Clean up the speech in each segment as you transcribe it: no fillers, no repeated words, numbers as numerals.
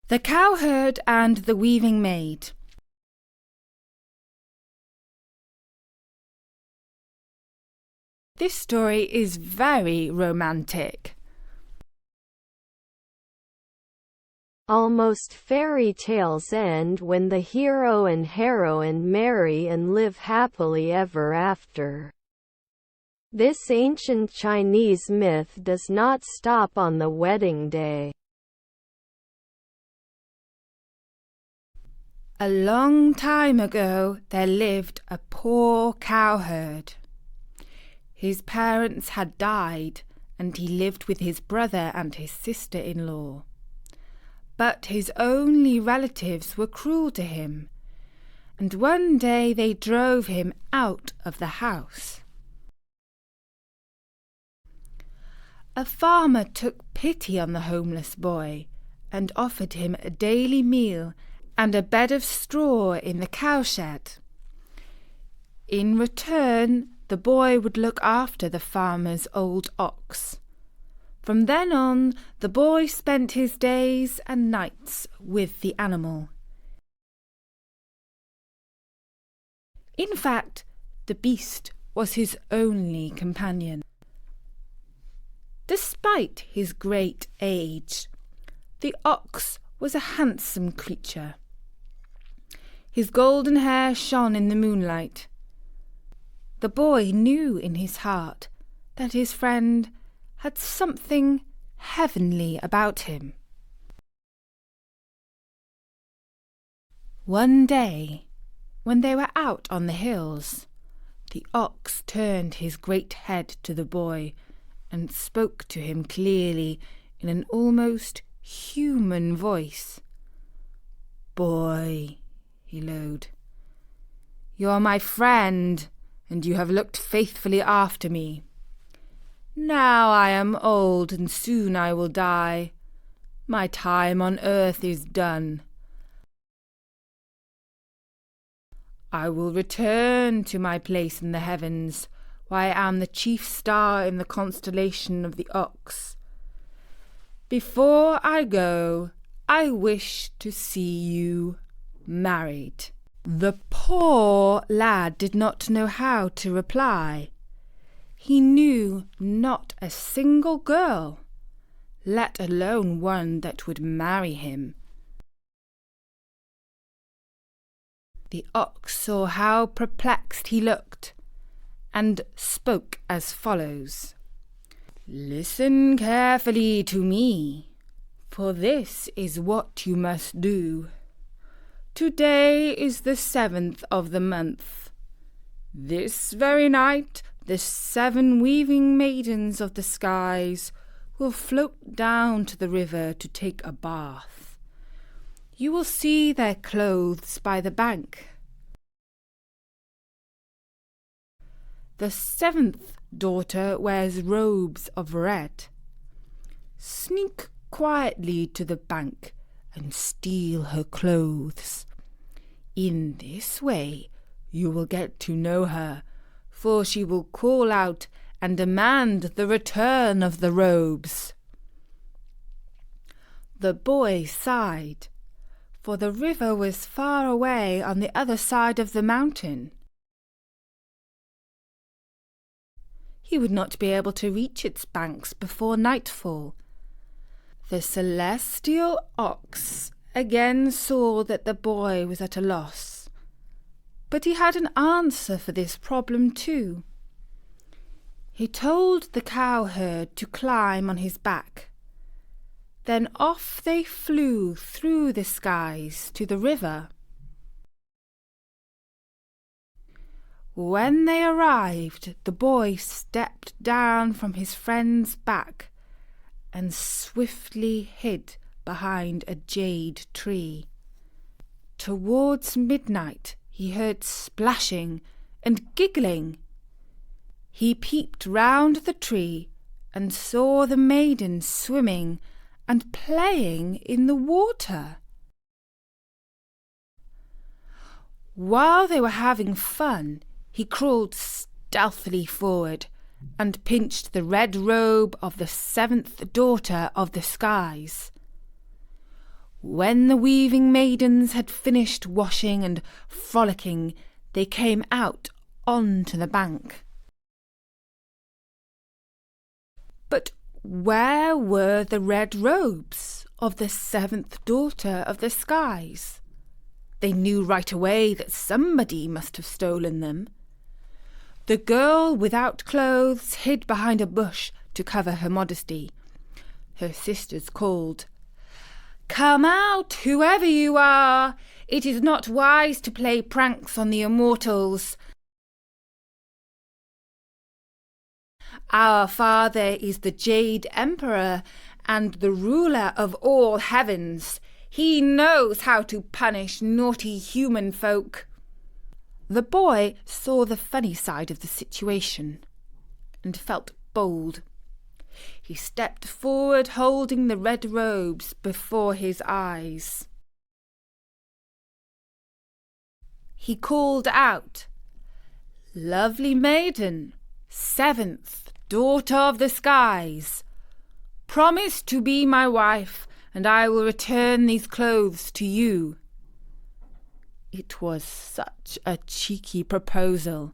The Cowherd and the Weaving Maid. This story is very romantic. Almost fairy tales end when the hero and heroine marry and live happily ever after. This ancient Chinese myth does not stop on the wedding day. A long time ago there lived a poor cowherd. His parents had died, and he lived with his brother and his sister-in-law. But his only relatives were cruel to him, and one day they drove him out of the house. A farmer took pity on the homeless boy and offered him a daily meal and a bed of straw in the cowshed. In return, the boy would look after the farmer's old ox. From then on, the boy spent his days and nights with the animal. In fact, the beast was his only companion. Despite his great age, the ox was a handsome creature. His golden hair shone in the moonlight. The boy knew in his heart that his friend had something heavenly about him. One day, when they were out on the hills, the ox turned his great head to the boy and spoke to him clearly in an almost human voice. "Boy," he lowed, "you're my friend, and you have looked faithfully after me. Now I am old, and soon I will die. My time on earth is done. I will return to my place in the heavens, where I am the chief star in the constellation of the ox. Before I go, I wish to see you married." The poor lad did not know how to reply. He knew not a single girl, let alone one that would marry him. The ox saw how perplexed he looked, and spoke as follows. "Listen carefully to me, for this is what you must do. Today is the 7th of the month. This very night the 7 weaving maidens of the skies will float down to the river to take a bath. You will see their clothes by the bank. The 7th daughter wears robes of red. Sneak quietly to the bank and steal her clothes. In this way you will get to know her, for she will call out and demand the return of the robes." The boy sighed, for the river was far away on the other side of the mountain. He would not be able to reach its banks before nightfall. The celestial ox again saw that the boy was at a loss, but he had an answer for this problem too. He told the cowherd to climb on his back. Then off they flew through the skies to the river. When they arrived, the boy stepped down from his friend's back and swiftly hid behind a jade tree. Towards midnight he heard splashing and giggling. He peeped round the tree and saw the maidens swimming and playing in the water. While they were having fun, he crawled stealthily forward and pinched the red robe of the 7th daughter of the skies. When the weaving maidens had finished washing and frolicking, they came out onto the bank. But where were the red robes of the seventh daughter of the skies? They knew right away that somebody must have stolen them. The girl without clothes hid behind a bush to cover her modesty. Her sisters called, "Come out, whoever you are! It is not wise to play pranks on the immortals. Our father is the Jade Emperor and the ruler of all heavens. He knows how to punish naughty human folk." The boy saw the funny side of the situation and felt bold. He stepped forward holding the red robes before his eyes. He called out, "Lovely maiden, seventh daughter of the skies, promise to be my wife, and I will return these clothes to you." It was such a cheeky proposal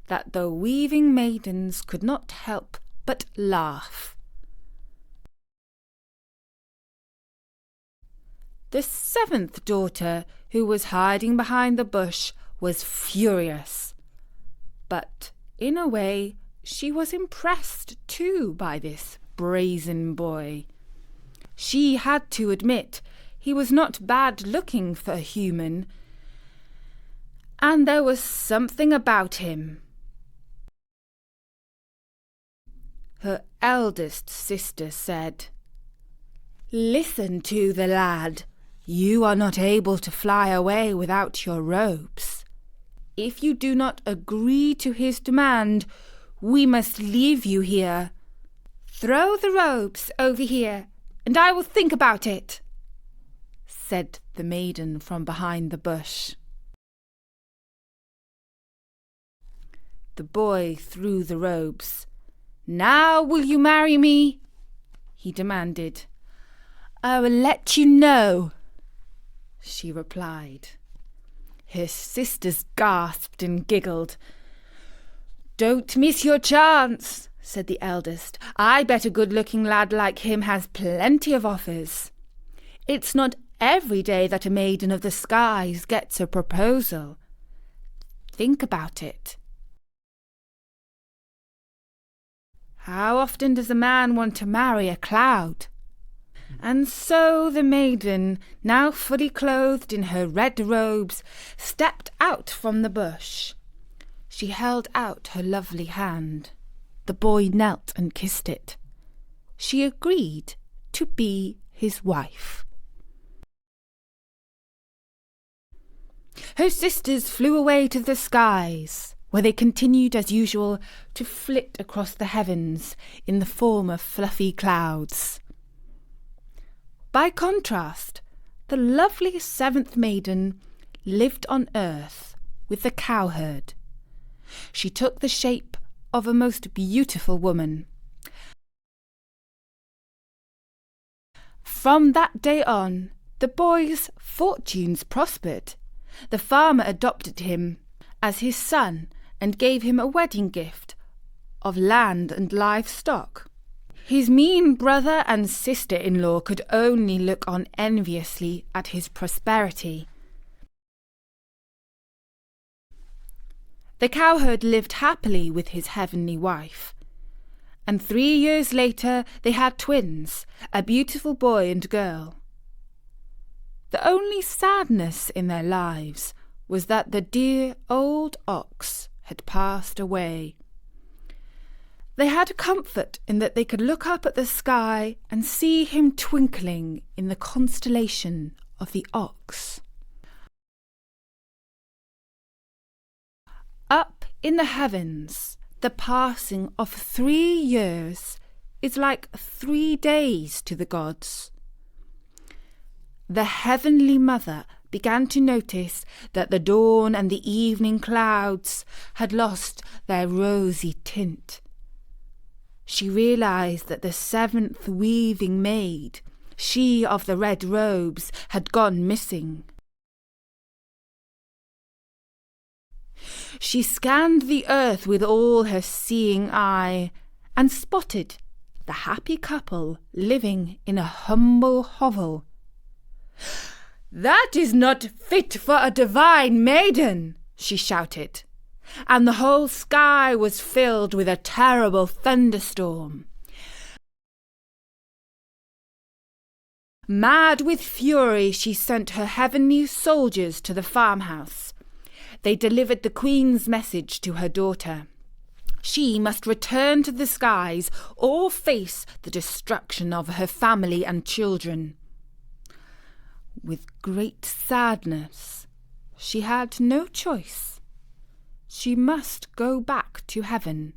that the weaving maidens could not help but laugh. The seventh daughter, who was hiding behind the bush, was furious. But in a way, she was impressed too by this brazen boy. She had to admit he was not bad looking for a human, and there was something about him. Her eldest sister said, "Listen to the lad. You are not able to fly away without your robes. If you do not agree to his demand, we must leave you here. Throw the robes over here, and I will think about it," said the maiden from behind the bush. The boy threw the robes. "Now will you marry me?" he demanded. "I will let you know," she replied. Her sisters gasped and giggled. "Don't miss your chance," said the eldest. "I bet a good-looking lad like him has plenty of offers. It's not every day that a maiden of the skies gets a proposal. Think about it. How often does a man want to marry a cloud?" And so the maiden, now fully clothed in her red robes, stepped out from the bush. She held out her lovely hand. The boy knelt and kissed it. She agreed to be his wife. Her sisters flew away to the skies, where they continued as usual to flit across the heavens in the form of fluffy clouds. By contrast, the lovely seventh maiden lived on earth with the cowherd. She took the shape of a most beautiful woman. From that day on, the boy's fortunes prospered. The farmer adopted him as his son and gave him a wedding gift of land and livestock. His mean brother and sister-in-law could only look on enviously at his prosperity. The cowherd lived happily with his heavenly wife, and 3 years later they had twins, a beautiful boy and girl. The only sadness in their lives was that the dear old ox had passed away. They had comfort in that they could look up at the sky and see him twinkling in the constellation of the ox. Up in the heavens, the passing of 3 years is like 3 days to the gods. The heavenly mother began to notice that the dawn and the evening clouds had lost their rosy tint. She realized that the seventh weaving maid, she of the red robes, had gone missing. She scanned the earth with all her seeing eye, and spotted the happy couple living in a humble hovel. "That is not fit for a divine maiden," she shouted, and the whole sky was filled with a terrible thunderstorm. Mad with fury, she sent her heavenly soldiers to the farmhouse. They delivered the Queen's message to her daughter. She must return to the skies or face the destruction of her family and children. With great sadness, she had no choice. She must go back to heaven.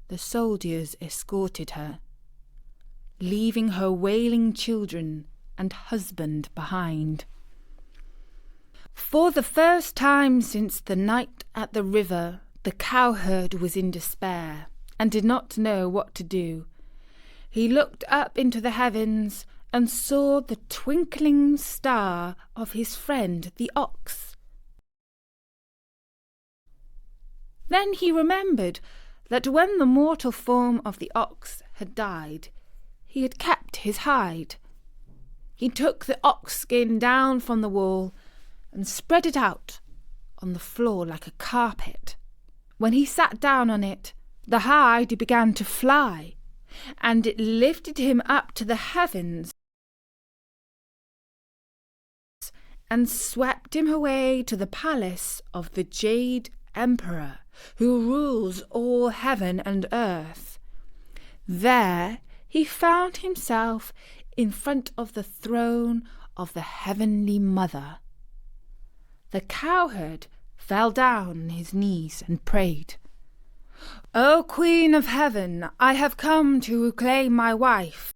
The soldiers escorted her, leaving her wailing children and husband behind. For the first time since the night at the river, the cowherd was in despair and did not know what to do. He looked up into the heavens and saw the twinkling star of his friend the ox. Then he remembered that when the mortal form of the ox had died, he had kept his hide. He took the ox skin down from the wall and spread it out on the floor like a carpet. When he sat down on it, the hide began to fly, and it lifted him up to the heavens and swept him away to the palace of the Jade Emperor, who rules all heaven and earth. There he found himself in front of the throne of the Heavenly Mother. The cowherd fell down on his knees and prayed, "O Queen of Heaven, I have come to reclaim my wife.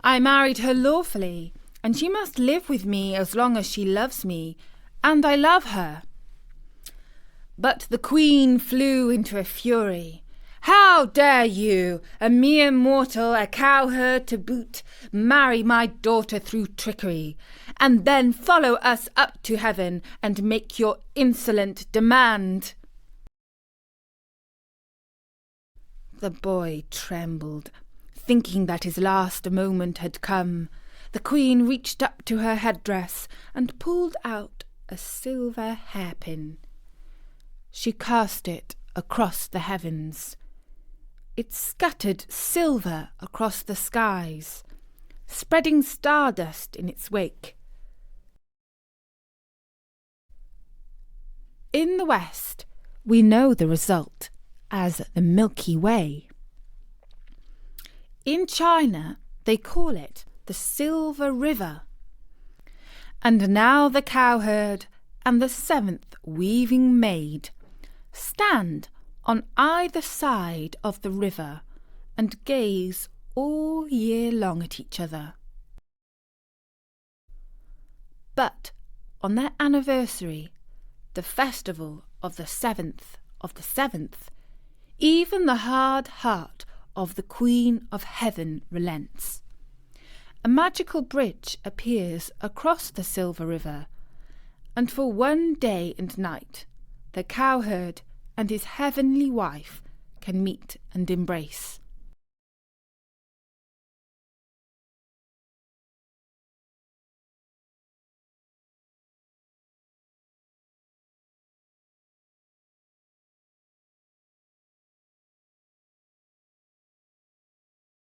I married her lawfully, and she must live with me as long as she loves me, and I love her." But the Queen flew into a fury. "How dare you, a mere mortal, a cowherd to boot, marry my daughter through trickery, and then follow us up to heaven and make your insolent demand?" The boy trembled, thinking that his last moment had come. The Queen reached up to her headdress and pulled out a silver hairpin. She cast it across the heavens. It scattered silver across the skies, spreading stardust in its wake. In the West, we know the result as the Milky Way. In China, they call it the Silver River. And now the cowherd and the seventh weaving maid stand on either side of the river and gaze all year long at each other. But on their anniversary, the festival of the seventh, even the hard heart of the Queen of Heaven relents. A magical bridge appears across the Silver River, and for one day and night the cowherd and his heavenly wife can meet and embrace.